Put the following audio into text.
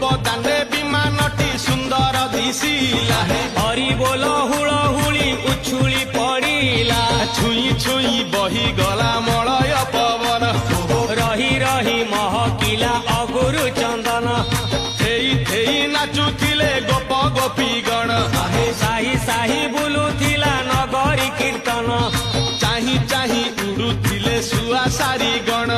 ବଦାନେ ବିମାନଟି ସୁନ୍ଦର ଦିଶିଲା ହରି ବୋଲ ହୁଳ ହୁଳି ଉଛୁଳି ପଡ଼ିଲା ଛୁଇଁ ଛୁଇଁ ବହିଗଲା ମଳୟ ପବନ ରହି ରହି ମହକିଲା ଅଗୁରୁ ଚନ୍ଦନ ଥେଇ ଥେଇ ନାଚୁଥିଲେ ଗୋପ ଗୋପୀ ଗଣ ସାହି ସାହି ବୁଲୁଥିଲା ନଗରୀ କୀର୍ତ୍ତନ ଚାହିଁ ଚାହିଁ ଉଡୁଥିଲେ ଶୁଆ ସାରି ଗଣ